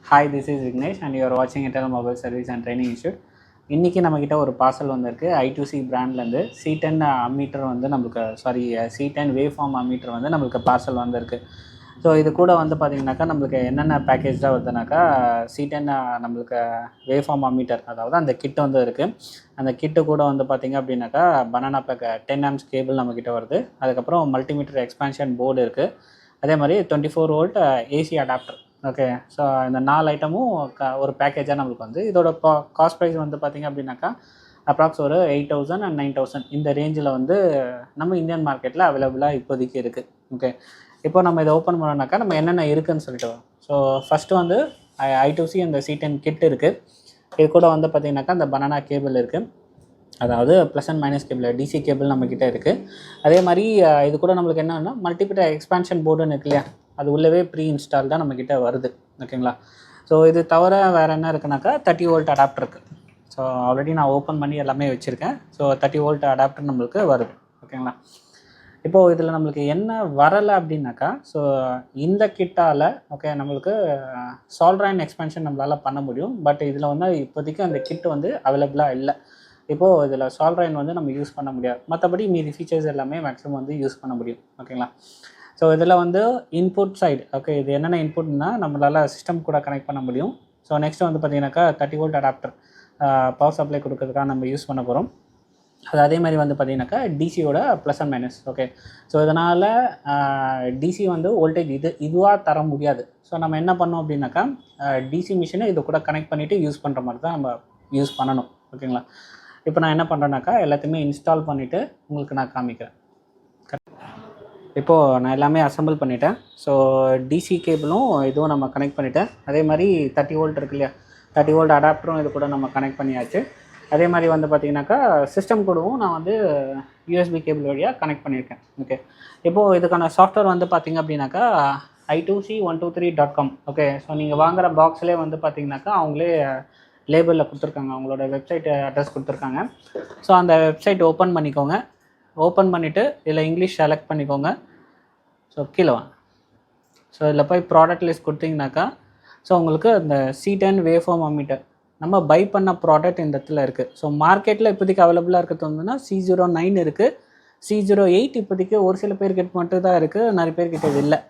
Hi, this is Vignesh and you are watching Intel Mobile Service and Training Institute. இன்றைக்கி நம்மக்கிட்ட ஒரு parcel வந்திருக்கு I2C பிராண்ட்லேருந்து C10 ammeter வந்து நம்மளுக்கு C10 வேவ் ஃபார்ம் அம்மீட்டர் வந்து நம்மளுக்கு பார்சல் வந்திருக்கு. ஸோ இது கூட வந்து பார்த்திங்கனாக்கா நம்மளுக்கு என்னென்ன பேக்கேஜாக வருதுனாக்கா C10 நம்மளுக்கு வேவ் ஃபார்ம் அம்மீட்டர், அதாவது அந்த கிட்டு வந்து இருக்குது. அந்த கிட்டு கூட வந்து பார்த்திங்க அப்படின்னாக்கா பனானா பேக் 10 amps கேபிள் நம்மக்கிட்ட வருது. அதுக்கப்புறம் மல்டிமீட்டர் எக்ஸ்பான்ஷன் போர்டு இருக்குது. அதே மாதிரி 24 volt AC adapter. Okay, so இந்த 4 ஐட்டமும் ஒரு பேக்கேஜாக நம்மளுக்கு வந்து இதோட காஸ்ட் ப்ரைஸ் வந்து பார்த்திங்க அப்படின்னாக்கா அப்ராக்ஸ் ஒரு 8,000 and 9,000 இந்த ரேஞ்சில் வந்து நம்ம இந்தியன் மார்க்கெட்டில் அவைலபிளாக இப்போதைக்கு இருக்குது. ஓகே, இப்போ நம்ம இதை ஓப்பன் பண்ணோம்னாக்கா நம்ம என்னென்ன இருக்குதுன்னு சொல்லிட்டு வரோம். ஸோ ஃபஸ்ட்டு வந்து I2C அந்த C10 கிட் இருக்குது. இது கூட வந்து பார்த்திங்கனாக்கா அந்த பனானா கேபிள் இருக்குது, அதாவது plus and minus cable DC cable நம்மக்கிட்ட இருக்குது. அதே மாதிரி இது கூட நம்மளுக்கு என்னென்னா மல்டிமீட்டர் எக்ஸ்பான்ஷன் போர்டுன்னு இருக்கு இல்லையா, அது உள்ளவே ப்ரீ இன்ஸ்டால் தான் நம்மக்கிட்ட வருது. ஓகேங்களா, ஸோ இது தவிர வேறு என்ன இருக்குனாக்கா 30 volt அடாப்டர் இருக்குது. ஸோ ஆல்ரெடி நான் ஓப்பன் பண்ணி எல்லாமே வச்சுருக்கேன். ஸோ 30 volt அடாப்டர் நம்மளுக்கு வருது. ஓகேங்களா, இப்போது இதில் நம்மளுக்கு என்ன வரலை அப்படின்னாக்கா, ஸோ இந்த கிட்டால் ஓகே நம்மளுக்கு சால்ட்ரைன் எக்ஸ்பென்ஷன் நம்மளால் பண்ண முடியும். பட் இதில் வந்து இப்போதைக்கு அந்த கிட் வந்து அவைலபிளாக இல்லை. இப்போது இதில் சால்ட்ரைன் வந்து நம்ம யூஸ் பண்ண முடியாது. மற்றபடி மீதி ஃபீச்சர்ஸ் எல்லாமே மேக்ஸிமம் வந்து யூஸ் பண்ண முடியும். ஓகேங்களா, ஸோ இதில் வந்து இன்புட் சைடு ஓகே, இது என்னென்ன இன்புட்னா நம்மளால் சிஸ்டம் கூட கனெக்ட் பண்ண முடியும். ஸோ நெக்ஸ்ட் வந்து பார்த்திங்கனாக்கா 30 volt அடாப்டர் பவர் சப்ளை கொடுக்கறதுக்காக நம்ம யூஸ் பண்ண போகிறோம். அது அதே மாதிரி வந்து பார்த்திங்கனாக்கா டிசியோட plus and minus. Okay, so இதனால் டிசி வந்து வோல்டேஜ் இதுவாக தர முடியாது. ஸோ நம்ம என்ன பண்ணோம் அப்படின்னாக்கா டிசி மிஷினை இது கூட கனெக்ட் பண்ணிவிட்டு யூஸ் பண்ணுற மாதிரி தான் நம்ம யூஸ் பண்ணணும். ஓகேங்களா, இப்போ நான் என்ன பண்ணுறேன்னாக்கா எல்லாத்தையுமே இன்ஸ்டால் பண்ணிவிட்டு உங்களுக்கு நான் காமிக்கிறேன். இப்போது நான் எல்லாமே அசம்பிள் பண்ணிட்டேன். ஸோ டிசி கேபிளும் இதுவும் நம்ம கனெக்ட் பண்ணிவிட்டேன். அதே மாதிரி 30 volt இருக்கு இல்லையா, 30 volt அடாப்டரும் இது கூட நம்ம கனெக்ட் பண்ணியாச்சு. அதே மாதிரி வந்து பார்த்திங்கனாக்கா சிஸ்டம் கூடவும் நான் வந்து யூஎஸ்பி கேபிள் வழியாக கனெக்ட் பண்ணியிருக்கேன். ஓகே, இப்போது இதுக்கான சாஃப்ட்வேர் வந்து பார்த்திங்க அப்படின்னாக்கா I2C123.com. ஓகே, ஸோ நீங்கள் வாங்குகிற பாக்ஸ்லேயே வந்து பார்த்திங்கனாக்கா அவங்களே லேபிளில் கொடுத்துருக்காங்க, அவங்களோட வெப்சைட் அட்ரஸ் கொடுத்துருக்காங்க. ஸோ அந்த வெப்சைட் ஓப்பன் பண்ணிக்கோங்க. ஓப்பன் பண்ணிவிட்டு இதில் இங்கிலீஷ் செலக்ட் பண்ணிக்கோங்க. ஸோ கீழே வாங்க. ஸோ இதில் போய் ப்ராடக்ட் லிஸ்ட் கொடுத்தீங்கனாக்கா ஸோ உங்களுக்கு இந்த C10 வேவ் ஃபார்ம் அம்மீட்டர் நம்ம பை பண்ண ப்ராடக்ட் இந்த இடத்துல இருக்குது. ஸோ மார்க்கெட்டில் இப்போதைக்கு அவைலபிளாக இருக்கிறது வந்துன்னா C09 இருக்குது, C08 இப்போதைக்கு ஒரு சில பேர்கிட்ட மட்டும் தான் இருக்குது, நிறைய பேர்கிட்ட இது இல்லை.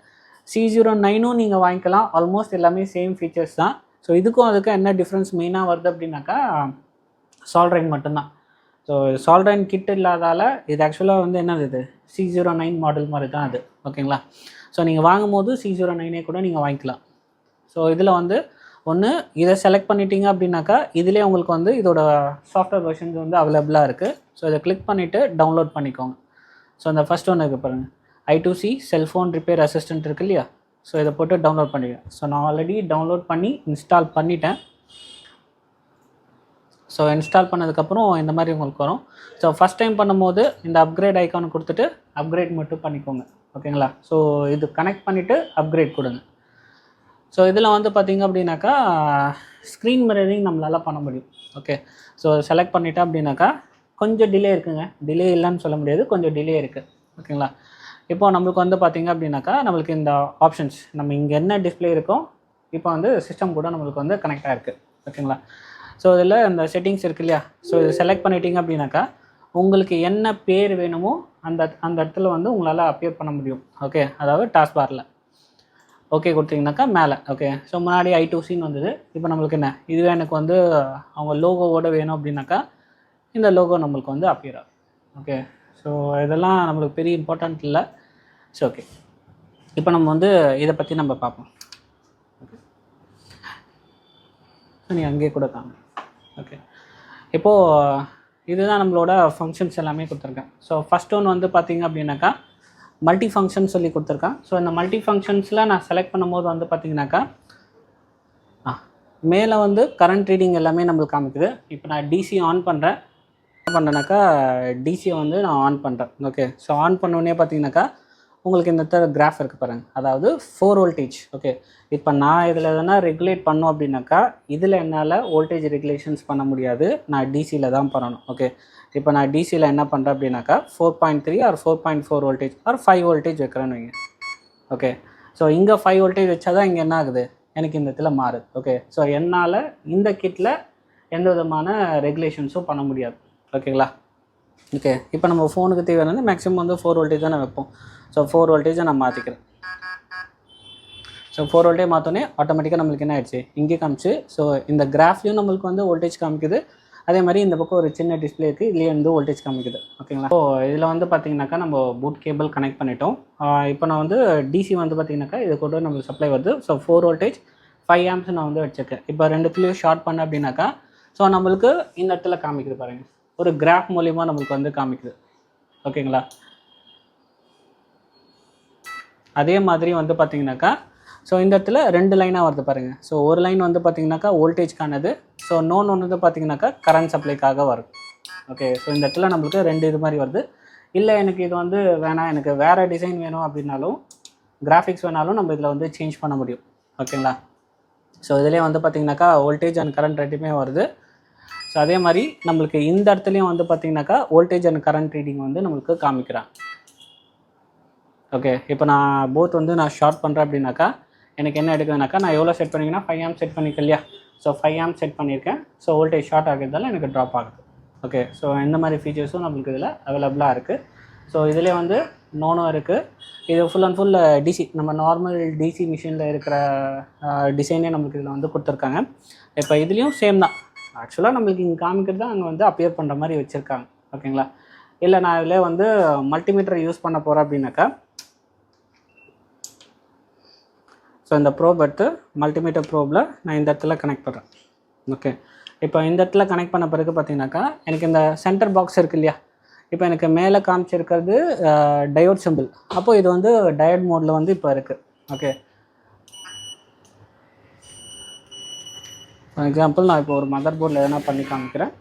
C09ம் நீங்கள் வாங்கிக்கலாம். ஆல்மோஸ்ட் எல்லாமே சேம் ஃபீச்சர்ஸ் தான். ஸோ இதுக்கும் அதுக்கும் என்ன டிஃப்ரென்ஸ் மெயினாக வருது அப்படின்னாக்கா சால்ட்ரைன் மட்டும்தான். ஸோ சால்ட்ரைன் கிட் இல்லாதால் இது ஆக்சுவலாக வந்து என்னது இது C09 மாடல் மாதிரி தான் அது. ஓகேங்களா, ஸோ நீங்கள் வாங்கும்போது C09 கூட நீங்கள் வாங்கிக்கலாம். ஸோ இதில் வந்து ஒன்று இதை செலக்ட் பண்ணிட்டீங்க அப்படின்னாக்கா இதிலே உங்களுக்கு வந்து இதோட சாஃப்ட்வேர் வெர்ஷன்ஸ் வந்து அவைலபிளாக இருக்குது. ஸோ இதை கிளிக் பண்ணிவிட்டு டவுன்லோட் பண்ணிக்கோங்க. ஸோ இந்த ஃபஸ்ட் ஒன்று இருக்குது பாருங்கள், I2C செல்ஃபோன் ரிப்பேர் அசிஸ்டன்ட் இருக்குது இல்லையா, ஸோ இதை போட்டு டவுன்லோட் பண்ணிடுவேன். ஸோ நான் ஆல்ரெடி டவுன்லோட் பண்ணி இன்ஸ்டால் பண்ணிட்டேன். ஸோ இன்ஸ்டால் பண்ணதுக்கப்புறம் இந்த மாதிரி உங்களுக்கு வரும். ஸோ ஃபஸ்ட் டைம் பண்ணும்போது இந்த அப்கிரேட் ஐக்கான் கொடுத்துட்டு அப்கிரேட் மட்டும் பண்ணிக்கோங்க. ஓகேங்களா, ஸோ இது கனெக்ட் பண்ணிவிட்டு அப்கிரேட் கொடுங்க. ஸோ இதில் வந்து பார்த்திங்க அப்படின்னாக்கா ஸ்க்ரீன் மிரரிங் நம்மளால் பண்ண முடியும். ஓகே, ஸோ செலக்ட் பண்ணிட்டேன் அப்படின்னாக்கா கொஞ்சம் டிலே இருக்குங்க, டிலே இல்லைன்னு சொல்ல முடியாது, கொஞ்சம் டிலே இருக்குது. ஓகேங்களா, இப்போ நம்மளுக்கு வந்து பார்த்திங்க அப்படின்னாக்கா நம்மளுக்கு இந்த ஆப்ஷன்ஸ் நம்ம இங்கே என்ன டிஸ்பிளே இருக்கோ இப்போ வந்து சிஸ்டம் கூட நம்மளுக்கு வந்து கனெக்ட் ஆகிருக்கு. ஓகேங்களா, ஸோ இதில் இந்த செட்டிங்ஸ் இருக்குது இல்லையா, ஸோ இது செலக்ட் பண்ணிட்டீங்க அப்படின்னாக்கா உங்களுக்கு என்ன பேர் வேணுமோ அந்த இடத்துல வந்து உங்களால் அப்பியர் பண்ண முடியும். ஓகே, அதாவது டாஸ்க் பாரில் ஓகே கொடுத்தீங்கன்னாக்கா மேலே. ஓகே, ஸோ முன்னாடி I2Cன்னு வந்தது, இப்போ நம்மளுக்கு என்ன இதுவே எனக்கு வந்து அவங்க லோகோவோட வேணும் அப்படின்னாக்கா இந்த லோகோ நம்மளுக்கு வந்து அப்பியர் ஆகும். ஓகே, ஸோ இதெல்லாம் நம்மளுக்கு பெரிய இம்பார்ட்டண்ட் இல்லை. ஸோ ஓகே, இப்போ நம்ம வந்து இதை பற்றி நம்ம பார்ப்போம். ஓகே, நீ அங்கேயே கூட தாங்க. ஓகே, இப்போது இதுதான் நம்மளோட ஃபங்க்ஷன்ஸ் எல்லாமே கொடுத்துருக்கேன். ஸோ ஃபஸ்ட் ஒன்று வந்து பார்த்திங்க அப்படின்னாக்கா மல்டி ஃபங்க்ஷன் சொல்லி கொடுத்துருக்கேன். ஸோ இந்த மல்டி ஃபங்க்ஷன்ஸில் நான் செலக்ட் பண்ணும்போது வந்து பார்த்திங்கனாக்கா மேலே வந்து கரண்ட் ரீடிங் எல்லாமே நம்மளுக்கு காமிக்குது. இப்போ நான் டிசி ஆன் பண்ணுறேனாக்கா டிசியை வந்து நான் ஆன் பண்ணுறேன். ஓகே, ஸோ ஆன் பண்ணோடனே பார்த்திங்கனாக்கா உங்களுக்கு இந்த கிராஃப் இருக்குது பாருங்கள், அதாவது 4 voltage. ஓகே, இப்போ நான் இதில் எதனா ரெகுலேட் பண்ணோம் அப்படின்னாக்கா இதில் என்னால் வோல்டேஜ் ரெகுலேஷன்ஸ் பண்ண முடியாது, நான் டிசியில் தான் பண்ணணும். ஓகே, இப்போ நான் டிசியில் என்ன பண்ணுறேன் அப்படின்னாக்கா 4.3 or 4.4 voltage or 5 voltage வைக்கிறேன்னு வைங்க. ஓகே, ஸோ இங்கே 5 voltage வச்சா தான் இங்கே என்ன ஆகுது எனக்கு இந்த இடத்துல மாறுது. ஓகே, ஸோ என்னால் இந்த கிட்டில் எந்த விதமான ரெகுலேஷன்ஸும் பண்ண முடியாது. ஓகேங்களா? ஓகே, இப்போ நம்ம ஃபோனுக்கு தேவையானது மேக்ஸிமம் வந்து 4 வோல்டேஜ் தான் வைப்போம். ஸோ 4 வோல்டேஜை நான் மாற்றிக்கிறேன். ஸோ 4 வோல்டேஜ் மாற்றோன்னே ஆட்டோமேட்டிக்காக நம்மளுக்கு என்ன ஆயிடுச்சு, இங்கே காமிச்சு. ஸோ இந்த கிராஃப்லையும் நம்மளுக்கு வந்து வோல்டேஜ் காமிக்குது. அதே மாதிரி இந்த பக்கம் ஒரு சின்ன டிஸ்பிளே இருக்குது, இதுலேயே வந்து வோல்டேஜ் காமிக்குது. ஓகேங்களா? ஸோ இதில் வந்து பார்த்திங்கனாக்கா நம்ம பூட் கேபிள் கனெக்ட் பண்ணிட்டோம். இப்போ நான் வந்து டிசி வந்து பார்த்திங்கனாக்கா இது கூட நம்மளுக்கு சப்ளை வருது. ஸோ 4 வோல்டேஜ் 5 ஆம்ப்ஸ் நான் வந்து வச்சுருக்கேன். இப்போ ரெண்டுத்துலேயும் ஷார்ட் பண்ண அப்படின்னாக்கா ஸோ நம்மளுக்கு இந்த இடத்துல காமிக்குது பாருங்கள், ஒரு கிராஃப் மூலிமா நம்மளுக்கு வந்து காமிக்குது. ஓகேங்களா? அதே மாதிரி வந்து பார்த்திங்கனாக்கா ஸோ இந்த இடத்துல 2 லைனாக வருது பாருங்கள். ஸோ ஒரு லைன் வந்து பார்த்திங்கனாக்கா வோல்டேஜ்க்கானது. ஸோ இன்னொன்று வந்து பார்த்திங்கனாக்கா கரண்ட் சப்ளைக்காக வரும். ஓகே, ஸோ இந்த இடத்துல நம்மளுக்கு 2 இது மாதிரி வருது. இல்லை எனக்கு இது வந்து வேணாம், எனக்கு வேறு டிசைன் வேணும் அப்படின்னாலும், கிராஃபிக்ஸ் வேணாலும் நம்ம இதில் வந்து சேஞ்ச் பண்ண முடியும். ஓகேங்களா? ஸோ இதிலே வந்து பார்த்திங்கனாக்கா வோல்டேஜ் அண்ட் கரண்ட் ரெண்டுமே வருது. ஸோ அதே மாதிரி நம்மளுக்கு இந்த இடத்துலையும் வந்து பார்த்திங்கனாக்கா வோல்டேஜ் அண்ட் கரண்ட் ரீடிங் வந்து நம்மளுக்கு காமிக்கிறான். ஓகே, இப்போ நான் போத் வந்து நான் ஷார்ட் பண்ணுறேன் அப்படின்னாக்கா எனக்கு என்ன எடுக்குதுனாக்கா, நான் எவ்வளோ செட் பண்ணிங்கன்னா 5 ஆம்ப் செட் பண்ணிக்க இல்லையா? ஸோ 5 ஆம்ப் செட் பண்ணியிருக்கேன். ஸோ வோல்டேஜ் ஷார்ட் ஆகிறதால எனக்கு ட்ராப் ஆகுது. ஓகே, ஸோ இந்த மாதிரி ஃபீச்சர்ஸும் நம்மளுக்கு இதில் அவைலபிளாக இருக்குது. ஸோ இதிலே வந்து நோனும் இருக்குது. இது ஃபுல் அண்ட் ஃபுல் டிசி, நம்ம நார்மல் டிசி மிஷினில் இருக்கிற டிசைனே நம்மளுக்கு இதில் வந்து கொடுத்துருக்காங்க. இப்போ இதுலேயும் சேம் தான். ஆக்சுவலாக நம்மளுக்கு இங்கே காமிக்கிறது தான் அங்கே வந்து அப்பியர் பண்ணுற மாதிரி வச்சுருக்காங்க. ஓகேங்களா? இல்லை நான் இதில் வந்து மல்டிமீட்டர் யூஸ் பண்ண போகிறேன் அப்படின்னாக்கா, ஸோ இந்த ப்ரோப் எடுத்து மல்டிமீட்டர் ப்ரோபில் நான் இந்த இடத்துல கனெக்ட் பண்ணுறேன். ஓகே, இப்போ இந்த இடத்துல கனெக்ட் பண்ண பிறகு பார்த்தீங்கன்னாக்கா எனக்கு இந்த சென்டர் பாக்ஸ் இருக்குது இல்லையா? இப்போ எனக்கு மேலே காமிச்சிருக்கிறது டயோட் சிம்பிள். அப்போது இது வந்து டயோட் மோடில் வந்து இப்போ இருக்குது. ஓகே, ஃபார் எக்ஸாம்பிள் நான் இப்போ ஒரு மதர் போர்டில் எதனா பண்ணி காமிக்கிறேன்.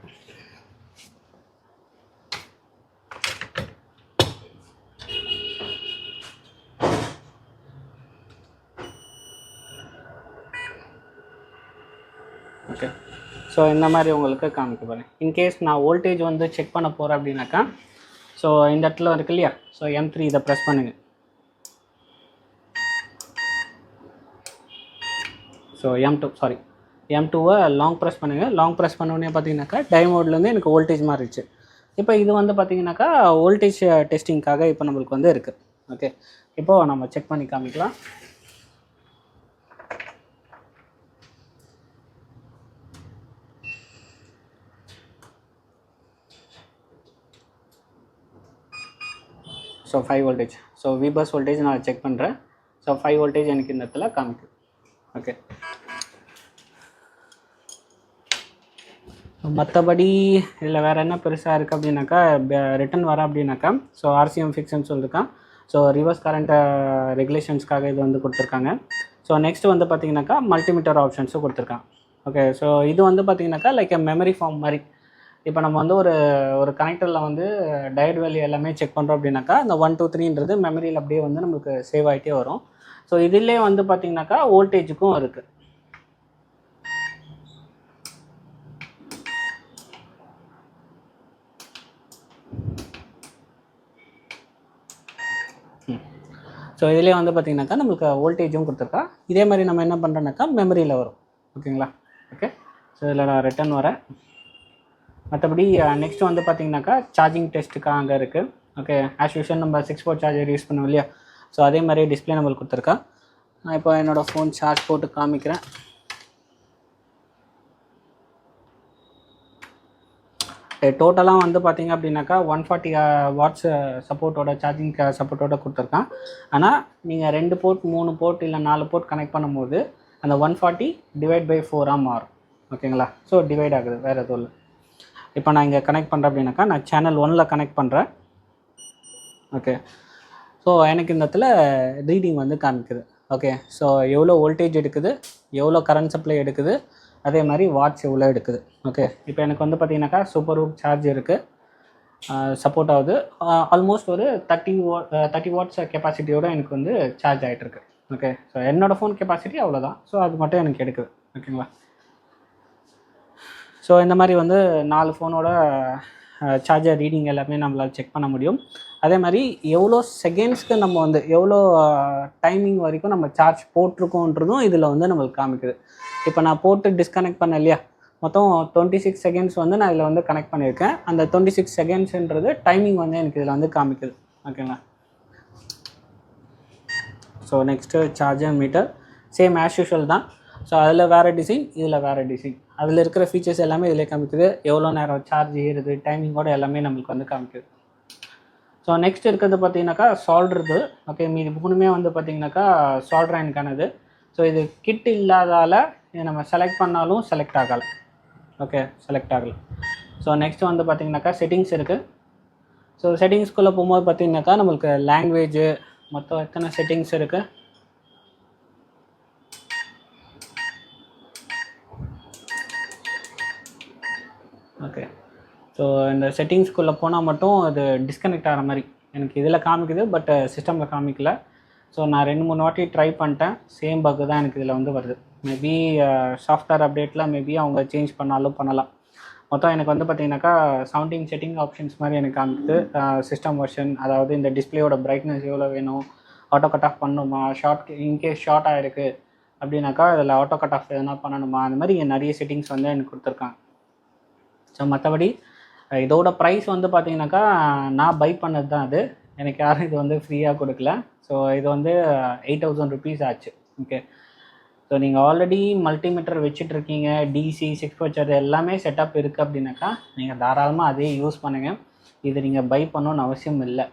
ஓகே, ஸோ இந்த மாதிரி உங்களுக்கு காமிக்க பாருங்கள். இன்கேஸ் நான் வோல்டேஜ் வந்து செக் பண்ண போகிறேன் அப்படின்னாக்கா, ஸோ இந்த இடத்துல இருக்கு இல்லையா? ஸோ M3 இதை ப்ரெஸ் பண்ணுங்கள். ஸோ M2வை லாங் ப்ரெஸ் பண்ணுங்கள். லாங் ப்ரெஸ் பண்ணோடனே பார்த்தீங்கன்னாக்கா டைமோட்லேருந்து எனக்கு வோல்டேஜ் மாறிடுச்சு. இப்போ இது வந்து பார்த்தீங்கன்னாக்கா வோல்டேஜ் டெஸ்டிங்காக இப்போ நம்மளுக்கு வந்து இருக்குது. ஓகே, இப்போது நம்ம செக் பண்ணி காமிக்கலாம். So 5 voltage. ஸோ விபஸ் வோல்டேஜ் நான் செக் பண்ணுறேன். ஸோ 5 வோல்டேஜ் எனக்கு இந்த இடத்துல காமிக்குது. ஓகே, மற்றபடி இதில் வேறு என்ன பெருசாக இருக்குது அப்படின்னாக்கா, ரிட்டன் வர அப்படின்னாக்கா ஸோ RCM ஃபிக்ஸ்ன்னு சொல்லியிருக்கான். ஸோ ரிவர்ஸ் கரண்ட் ரெகுலேஷன்ஸ்க்காக இது வந்து கொடுத்துருக்காங்க. ஸோ நெக்ஸ்ட்டு வந்து பார்த்திங்கனாக்கா மல்டிமீட்டர் ஆப்ஷன்ஸும் கொடுத்துருக்கான். ஓகே, ஸோ இது வந்து பார்த்திங்கனாக்கா லைக் மெமரி ஃபார்ம் மாதிரி. இப்போ நம்ம வந்து ஒரு கனெக்டரில் வந்து டயோட் வேல்யூ எல்லாமே செக் பண்ணுறோம் அப்படின்னாக்கா இந்த 1 2 3ன்றது மெமரியில் அப்படியே வந்து நமக்கு சேவ் ஆகிட்டே வரும். ஸோ இதிலே வந்து பார்த்திங்கனாக்கா வோல்டேஜுக்கும் இருக்குது. ஸோ இதிலே வந்து பார்த்திங்கனாக்கா நம்மளுக்கு வோல்டேஜும் கொடுத்துருக்கா. இதே மாதிரி நம்ம என்ன பண்ணுறோன்னாக்கா மெமரியில் வரும். ஓகேங்களா? ஓகே, ஸோ இதில் நான் ரிட்டன் வரேன். மற்றபடி நெக்ஸ்ட் வந்து பார்த்திங்கனாக்கா சார்ஜிங் டெஸ்ட்டுக்காக அங்கே இருக்குது. ஓகே, ஆஸ் யூஷுவல் நம்ம 6 போர்ட் சார்ஜர் யூஸ் பண்ணுவோம் இல்லையா? ஸோ அதே மாதிரி டிஸ்பிளே நம்மளுக்கு கொடுத்துருக்கா. நான் இப்போ என்னோடய ஃபோன் சார்ஜ் போட்டு காமிக்கிறேன். டோட்டலாக வந்து பார்த்திங்க அப்படின்னாக்கா 140 வாட்ஸ் சப்போர்ட்டோட சார்ஜிங் சப்போர்ட்டோட கொடுத்துருக்கான். ஆனால் நீங்கள் 2 போர்ட் 3 போர்ட் இல்லை 4 போர்ட் கனெக்ட் பண்ணும்போது அந்த 140 டிவைட் பை 4ஆக மாறும். ஓகேங்களா? ஸோ டிவைட் ஆகுது, வேறு எதுவும் இல்லை. இப்போ நான் இங்கே கனெக்ட் பண்ணுறேன் அப்படின்னாக்கா நான் சேனல் 1ல் கனெக்ட் பண்ணுறேன். ஓகே, ஸோ எனக்கு இந்த இடத்துல ரீடிங் வந்து காமிக்குது. ஓகே, ஸோ எவ்வளோ வோல்டேஜ் எடுக்குது, எவ்வளோ கரண்ட் சப்ளை எடுக்குது, அதே மாதிரி வாட்ஸ் எவ்வளோ எடுக்குது. ஓகே, இப்போ எனக்கு வந்து பார்த்திங்கனாக்கா சூப்பர் ஹூக் சார்ஜ் இருக்குது, சப்போர்ட் ஆகுது. ஆல்மோஸ்ட் ஒரு 30 வாட்ஸ் கெப்பாசிட்டியோடு எனக்கு வந்து சார்ஜ் ஆகிட்டுருக்கு. ஓகே, ஸோ என்னோடய ஃபோன் கெப்பாசிட்டி அவ்வளோதான். ஸோ அது மட்டும் எனக்கு எடுக்குது. ஓகேங்களா? ஸோ இந்த மாதிரி வந்து 4 ஃபோனோட சார்ஜர் ரீடிங் எல்லாமே நம்மளால் செக் பண்ண முடியும். அதே மாதிரி எவ்வளோ செகண்ட்ஸ்க்கு நம்ம வந்து எவ்வளோ டைமிங் வரைக்கும் நம்ம சார்ஜ் போட்டிருக்கோன்றதும் இதில் வந்து நம்மளுக்கு காமிக்குது. இப்போ நான் போட்டு டிஸ்கனெக்ட் பண்ணேன் இல்லையா, மொத்தம் 26 செகண்ட்ஸ் வந்து நான் இதில் வந்து கனெக்ட் பண்ணியிருக்கேன். அந்த 26 செகண்ட்ஸுன்றது டைமிங் வந்து எனக்கு இதில் வந்து காமிக்குது. ஓகேங்களா. So next charger meter same as usual தான். ஸோ அதில் வேறு டிசைன், இதில் வேறு டிசைன். அதில் இருக்கிற ஃபீச்சர்ஸ் எல்லாமே இதில் காமிக்குது. எவ்வளோ நேரம் சார்ஜ் ஏறுது, டைமிங்கோட எல்லாமே நம்மளுக்கு வந்து காமிக்குது. ஸோ நெக்ஸ்ட் இருக்கிறது பார்த்தீங்கன்னாக்கா சால்ட்ருது. ஓகே, மீது 3மே வந்து பார்த்தீங்கன்னாக்கா சால்ட்ரைனுக்கானது. ஸோ இது கிட் இல்லாதால் இதை நம்ம செலக்ட் பண்ணாலும் செலக்ட் ஆகலை. ஓகே, செலக்ட் ஆகலை. ஸோ நெக்ஸ்ட் வந்து பார்த்தீங்கன்னாக்கா செட்டிங்ஸ் இருக்குது. ஸோ செட்டிங்ஸ்குள்ளே போகும்போது பார்த்தீங்கன்னாக்கா நம்மளுக்கு லாங்குவேஜு மொத்தம் எத்தனை செட்டிங்ஸ் இருக்குது. ஓகே, ஸோ இந்த செட்டிங்ஸ்குள்ளே போனால் மட்டும் அது டிஸ்கனெக்ட் ஆகிற மாதிரி எனக்கு இதில் காமிக்குது, பட் சிஸ்டமில் காமிக்கல. ஸோ நான் 2-3 வாட்டி ட்ரை பண்ணிட்டேன், சேம் பக்கு தான் எனக்கு இதில் வந்து வருது. மேபி சாஃப்ட்வேர் அப்டேட்டில் மேபி அவங்க சேஞ்ச் பண்ணாலும் பண்ணலாம். மொத்தம் எனக்கு வந்து பார்த்தீங்கன்னாக்கா 17 செட்டிங் ஆப்ஷன்ஸ் மாதிரி எனக்கு காமிக்குது. சிஸ்டம் வெர்ஷன், அதாவது இந்த டிஸ்பிளேயோட பிரைட்னஸ் எவ்வளோ வேணும், ஆட்டோ கட் ஆஃப் பண்ணணுமா, இன்கேஸ் ஷார்ட் ஆகிருக்கு அப்படின்னாக்கா அதில் ஆட்டோ கட் ஆஃப் எதனா பண்ணணுமா, அந்த மாதிரி நிறைய செட்டிங்ஸ் வந்து எனக்கு கொடுத்துருக்காங்க. ஸோ மற்றபடி இதோட ப்ரைஸ் வந்து பார்த்தீங்கன்னாக்கா நான் பை பண்ணது தான் அது, எனக்கு யாரும் இது வந்து ஃப்ரீயாக கொடுக்கல. ஸோ இது வந்து 8000 ருபீஸ் ஆச்சு. ஓகே, ஸோ நீங்கள் ஆல்ரெடி மல்டிமீட்டர் வச்சுட்ருக்கீங்க, டிசி 6 போச்சர் எல்லாமே செட்டப் இருக்குது அப்படின்னாக்கா நீங்கள் தாராளமாக அதே யூஸ் பண்ணுங்கள். இது நீங்கள் பை பண்ணணுன்னு அவசியம் இல்லை.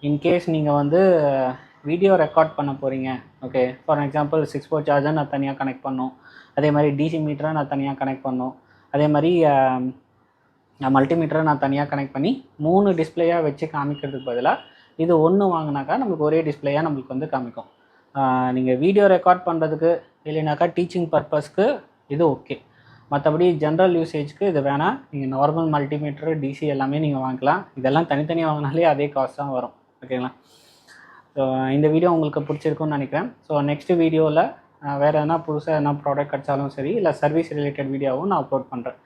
இன்கேஸ் நீங்கள் வந்து வீடியோ ரெக்கார்ட் பண்ண போகிறீங்க, okay, for example 6 port charger நான் தனியாக கனெக்ட் பண்ணணும், அதே மாதிரி டிசி மீட்டரை நான் தனியாக கனெக்ட் பண்ணணும், அதே மாதிரி மல்டிமீட்டரை நான் தனியாக கனெக்ட் பண்ணி 3 டிஸ்பிளேயாக வச்சு காமிக்கிறதுக்கு பதிலாக இது ஒன்று வாங்கினாக்கா நம்மளுக்கு ஒரே டிஸ்பிளேயாக நம்மளுக்கு வந்து காமிக்கும். நீங்கள் வீடியோ ரெக்கார்ட் பண்ணுறதுக்கு இல்லைனாக்கா டீச்சிங் பர்பஸ்க்கு இது ஓகே. மற்றபடி ஜென்ரல் யூசேஜ்க்கு இது வேணாம். நீங்கள் நார்மல் மல்டிமீட்டர் டிசி எல்லாமே நீங்கள் வாங்கிக்கலாம். இதெல்லாம் தனித்தனியாக வாங்கினாலே அதே காஸ்ட் தான் வரும். ஓகேங்களா. ஸோ இந்த வீடியோ உங்களுக்கு பிடிச்சிருக்குன்னு நினைக்கிறேன். ஸோ நெக்ஸ்ட் வீடியோவில் வேறு எதனா புதுசாக எதனா ப்ராடக்ட் கிடச்சாலும் சரி, இல்லை சர்வீஸ் ரிலேட்டட் வீடியோவும் நான் அப்லோட் பண்ணுறேன்.